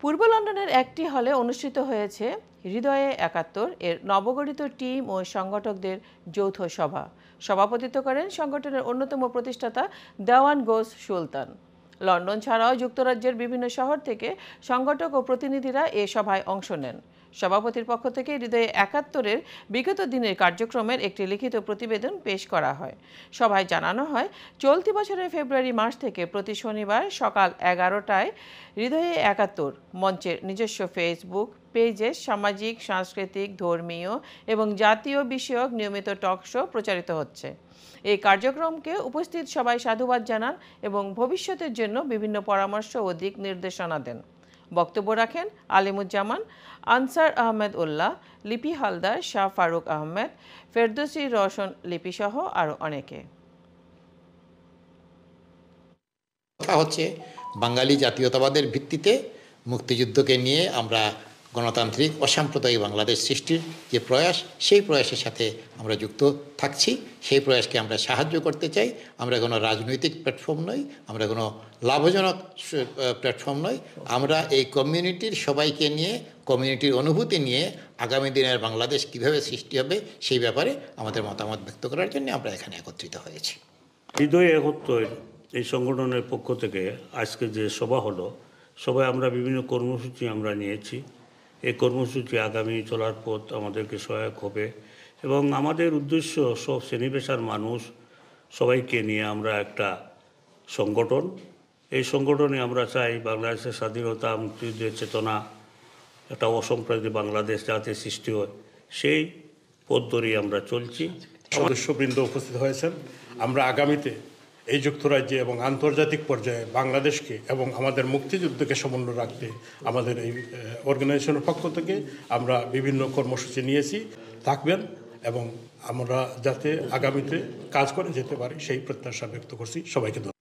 পূর্ব লন্ডনের একটি হলে অনুষ্ঠিত হয়েছে হৃদয়ে ৭১ এর নবগঠিত টিম ও সংগঠকদের যৌথ সভা। সভাপতিত্ব করেন সংগঠনের অন্যতম প্রতিষ্ঠাতা দেওয়ান গোস সুলতান। লন্ডন ছাড়াও যুক্তরাজ্যের বিভিন্ন শহর থেকে সংগঠক ও প্রতিনিধিরা এ সভায় অংশ নেন। সভাপতির পক্ষ থেকে হৃদয়ে ৭১-এর বিগত দিনের কার্যক্রমের একটি লিখিত প্রতিবেদন পেশ করা হয়। সভায় জানানো হয়, চলতি বছরের ফেব্রুয়ারি মাস থেকে প্রতি শনিবার সকাল ১১টায় হৃদয়ে ৭১ মঞ্চের নিজস্ব ফেসবুক পেজে সামাজিক, সাংস্কৃতিক, ধর্মীয় এবং জাতীয় বিষয়ক নিয়মিত টক শো প্রচারিত হচ্ছে। এই কার্যক্রমকে উপস্থিত সবাই সাধুবাদ জানান এবং ভবিষ্যতের জন্য বিভিন্ন পরামর্শ ও দিক নির্দেশনা দেন। বক্তব্য রাখেন আলিমুজ্জামান, আনসার আহমেদ উল্লাহ, লিপি হালদার, শাহ ফারুক আহমেদ, ফেরদৌসী রওশন লিপিসহ আরও অনেকে। কথা হচ্ছে বাঙালি জাতীয়তাবাদের ভিত্তিতে মুক্তিযুদ্ধকে নিয়ে আমরা গণতান্ত্রিক অসাম্প্রদায়িক বাংলাদেশ সৃষ্টির যে প্রয়াস, সেই প্রয়াসের সাথে আমরা যুক্ত থাকছি। সেই প্রয়াসকে আমরা সাহায্য করতে চাই। আমরা কোনো রাজনৈতিক প্ল্যাটফর্ম নই, আমরা কোনো লাভজনক প্ল্যাটফর্ম নই। আমরা এই কমিউনিটির সবাইকে নিয়ে, কমিউনিটির অনুভূতি নিয়ে আগামী দিনের বাংলাদেশ কীভাবে সৃষ্টি হবে সেই ব্যাপারে আমাদের মতামত ব্যক্ত করার জন্য আমরা এখানে একত্রিত হয়েছি। হৃদয় ৭১ এই সংগঠনের পক্ষ থেকে আজকে যে সভা হলো, সবাই আমরা বিভিন্ন কর্মসূচি আমরা নিয়েছি। এই কর্মসূচি আগামী চলার পথ আমাদেরকে সহায়ক হবে এবং আমাদের উদ্দেশ্য সব শ্রেণী পেশার মানুষ সবাইকে নিয়ে আমরা একটা সংগঠন। এই সংগঠনে আমরা চাই বাংলাদেশের স্বাধীনতা, মুক্তিযুদ্ধের চেতনা, একটা অসাম্প্রদায়িক বাংলাদেশ যাতে সৃষ্টি হয়, সেই পথ ধরেই আমরা চলছি। সদস্যবৃন্দ উপস্থিত হয়েছেন। আমরা আগামীতে এই যুক্তরাজ্যে এবং আন্তর্জাতিক পর্যায়ে বাংলাদেশকে এবং আমাদের মুক্তিযুদ্ধকে সমুন্নত রাখতে আমাদের এই অর্গানাইজেশনের পক্ষ থেকে আমরা বিভিন্ন কর্মসূচি নিয়েছি, থাকবেন এবং আমরা যাতে আগামীতে কাজ করে যেতে পারি সেই প্রত্যাশা ব্যক্ত করছি। সবাইকে ধন্যবাদ।